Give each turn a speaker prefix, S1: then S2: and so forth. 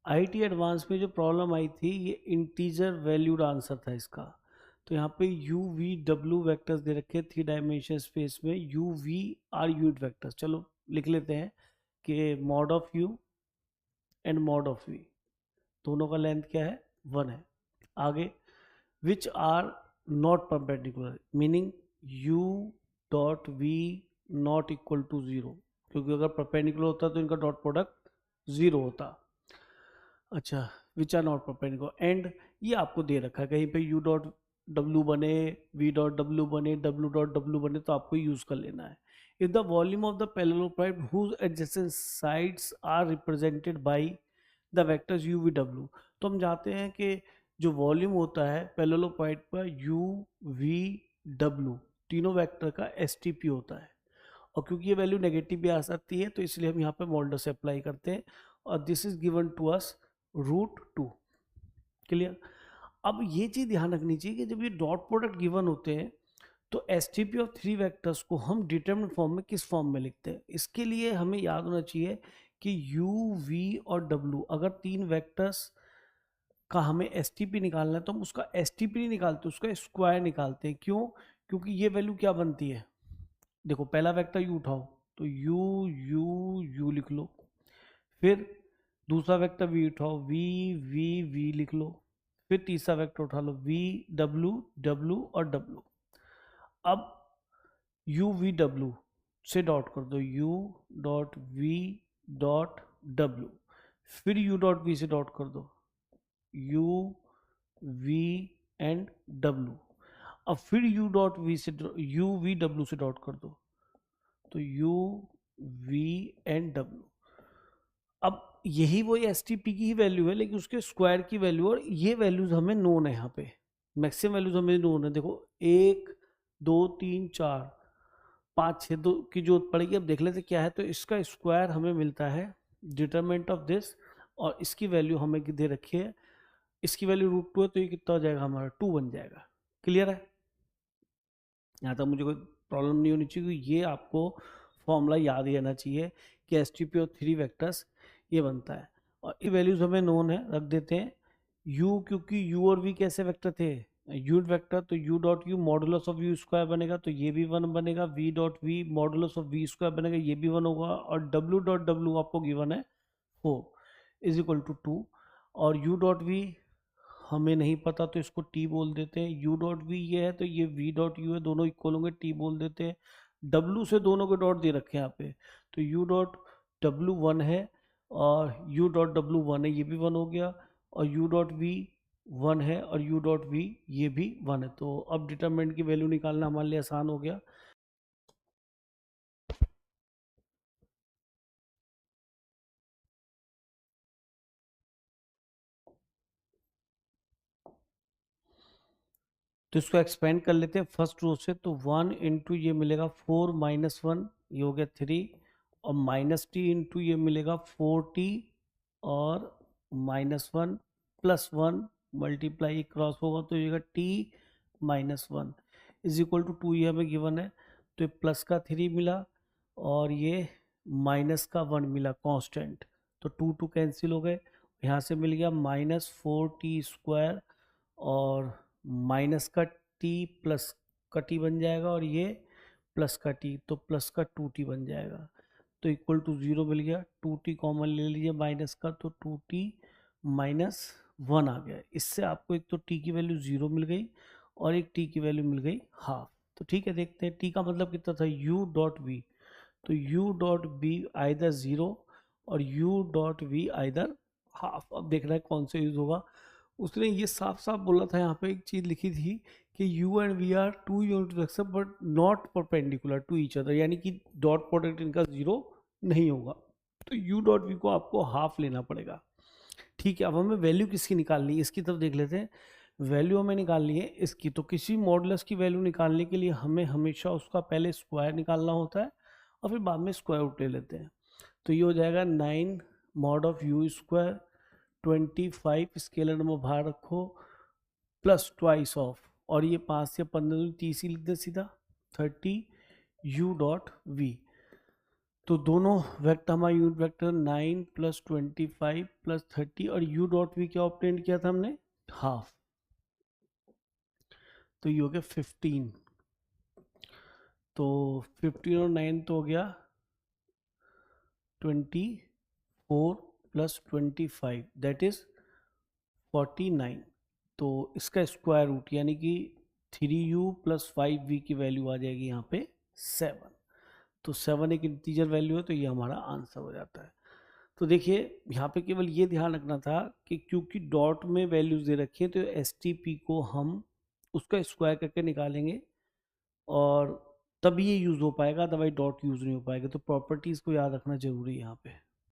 S1: IT advance में जो problem आई थी ये इंटीजर वैल्यूड आंसर था इसका। तो यहाँ पे यू वी डब्ल्यू वैक्टर्स दे रखे 3 डायमेंशन स्पेस में, U V are unit vectors. चलो लिख लेते हैं कि mod of U and mod of V, दोनों का लेंथ क्या है, 1 है। आगे which are not perpendicular, meaning U dot V not equal to 0, क्योंकि अगर परपेंडिकुलर होता तो इनका डॉट प्रोडक्ट 0 होता। अच्छा, which are not perpendicular, and ये आपको दे रखा है कहीं पे यू डॉट डब्ल्यू बने, वी डॉट डब्ल्यू बने, डब्ल्यू डॉट डब्ल्यू बने, तो आपको यूज कर लेना है। If the volume of the parallelopiped whose adjacent sides are represented by the vectors U V W, तो हम जानते हैं कि जो वॉल्यूम होता है पैरेललोपाइड पर यू वी डब्ल्यू तीनों वेक्टर का एस टी पी होता है, और क्योंकि ये वैल्यू नेगेटिव भी आ सकती है तो इसलिए हम यहाँ पे मॉडुलस अप्लाई करते हैं, और this is given to us √2। Clear. अब ये चीज ध्यान रखनी चाहिए कि जब ये डॉट प्रोडक्ट गिवन होते हैं तो S T P of 3 vectors को हम डिटरमिनेंट फॉर्म में किस फॉर्म में लिखते हैं। इसके लिए हमें याद होना चाहिए कि यू वी और डब्ल्यू, अगर 3 वेक्टर्स का हमें एस टी पी निकालना है तो हम उसका एस टी पी नहीं निकालते, उसका स्क्वायर निकालते हैं। क्यों? क्योंकि ये वैल्यू क्या बनती है, देखो पहला वेक्टर यू उठाओ तो यू यू यू लिख लो, फिर दूसरा वेक्टर वी उठाओ, वी वी वी लिख लो, फिर तीसरा वेक्टर उठा लो वी डब्ल्यू डब्ल्यू और डब्ल्यू। अब यू वी डब्ल्यू से डॉट कर दो, you dot we dot W, फिर यू डॉट वी से डॉट कर दो, यू वी एंड डब्ल्यू। अब फिर यू डॉट वी से यू वी डब्ल्यू से डॉट कर दो, तो यू वी एंड डब्ल्यू। अब यही वही एस टी पी की ही वैल्यू है, लेकिन उसके स्क्वायर की वैल्यू, और ये वैल्यूज हमें नोन है, यहाँ पे मैक्सिमम वैल्यूज हमें नोन है। देखो 1 2 3 4 5 6 दो की जरूरत पड़ेगी। अब देख लेते क्या है, तो इसका स्क्वायर हमें मिलता है डिटरमिनेंट ऑफ दिस, और इसकी वैल्यू हमें दे रखी है, इसकी वैल्यू √2 है, तो ये कितना हो जाएगा हमारा 2 बन जाएगा। क्लियर है? यहाँ तक मुझे कोई प्रॉब्लम नहीं होनी चाहिए, क्योंकि ये आपको फॉर्मूला याद ही रहना चाहिए कि S T P of 3 vectors ये बनता है। और ये वैल्यूज हमें नोन है, रख देते हैं। u, क्योंकि u और v कैसे वेक्टर थे, यूनिट वेक्टर, तो u dot U modulus of u square बनेगा, तो ये भी 1 बनेगा, v dot V modulus of v square बनेगा, ये भी 1 होगा, और w डॉट w आपको गिवन है 4 इज इक्वल टू 2, और u डॉट v हमें नहीं पता तो इसको t बोल देते हैं, u डॉट v ये है तो ये v डॉट u है, दोनों इक्वल होंगे, t बोल देते हैं। w से दोनों के डॉट दे रखे हैं यहाँ पे, तो u डॉट w 1 है, और u डॉट w 1 है, ये भी 1 हो गया, और u डॉट v 1 है, और u डॉट v ये भी 1 है। तो अब डिटरमिनेंट की वैल्यू निकालना हमारे लिए आसान हो गया। तो इसको एक्सपेंड कर लेते हैं फर्स्ट रो से, तो 1 इंटू ये मिलेगा 4 माइनस 1, ये हो गया 3, और माइनस टी इंटू ये मिलेगा 4t, और -1 प्लस 1 मल्टीप्लाई क्रॉस होगा तो ये टी -1 इज इक्वल टू 2, ये हमें गिवन है, तो ये प्लस का 3 मिला और ये माइनस का 1 मिला कांस्टेंट, तो 2 2 कैंसिल हो गए, यहाँ से मिल गया -4t², और माइनस का टी प्लस का टी बन जाएगा, और ये प्लस का टी, तो प्लस का 2t बन जाएगा, तो इक्वल टू 0 मिल गया। 2t कॉमन ले लीजिए माइनस का, तो 2t -1 आ गया। इससे आपको एक तो t की वैल्यू 0 मिल गई और एक t की वैल्यू मिल गई हाफ। तो ठीक है, देखते हैं t का मतलब कितना था, u डॉट v, तो u डॉट v आइदर 0 और u dot v either half. अब देखना है कौन सा यूज होगा। उसने ये साफ साफ बोला था, यहाँ पे एक चीज लिखी थी कि u and v are 2 unit vector but not perpendicular to each other, यानी कि डॉट प्रोडक्ट इनका 0 नहीं होगा, तो u डॉट v को आपको हाफ लेना पड़ेगा। ठीक है, अब हमें वैल्यू किसकी निकालनी है, इसकी तरफ देख लेते हैं। वैल्यू हमें निकालनी है इसकी, तो किसी मॉडुलस की वैल्यू निकालने के लिए हमें हमेशा उसका पहले स्क्वायर निकालना होता है और फिर बाद में स्क्वायर रूट ले लेते हैं। तो ये हो जाएगा 9 mod of you square 25 scalar number बाहर रखो प्लस ट्वाइस ऑफ, और ये 5 से 15 30 ही लिख दे सीधा 30 u डॉट v। तो दोनों वेक्टर हमारा यूनिट वेक्टर 9 प्लस 25 प्लस 30 और यू डॉट वी क्या ऑब्टेन किया था हमने, हाफ, तो ये हो गया 15। तो 15 और 9 तो हो गया 24 प्लस 25 दैट इज 49। तो इसका स्क्वायर रूट यानी कि 3u प्लस 5v की वैल्यू आ जाएगी यहाँ पे 7। तो 7 एक इंटीजर वैल्यू है, तो ये हमारा आंसर हो जाता है। तो देखिए यहाँ पे केवल ये ध्यान रखना था कि क्योंकि डॉट में वैल्यूज दे रखी है तो एस टी पी को हम उसका स्क्वायर करके निकालेंगे और तभी ये यूज़ हो पाएगा, अदरवाइज डॉट यूज़ नहीं हो पाएगा। तो प्रॉपर्टीज़ को याद रखना जरूरी है यहाँ पे।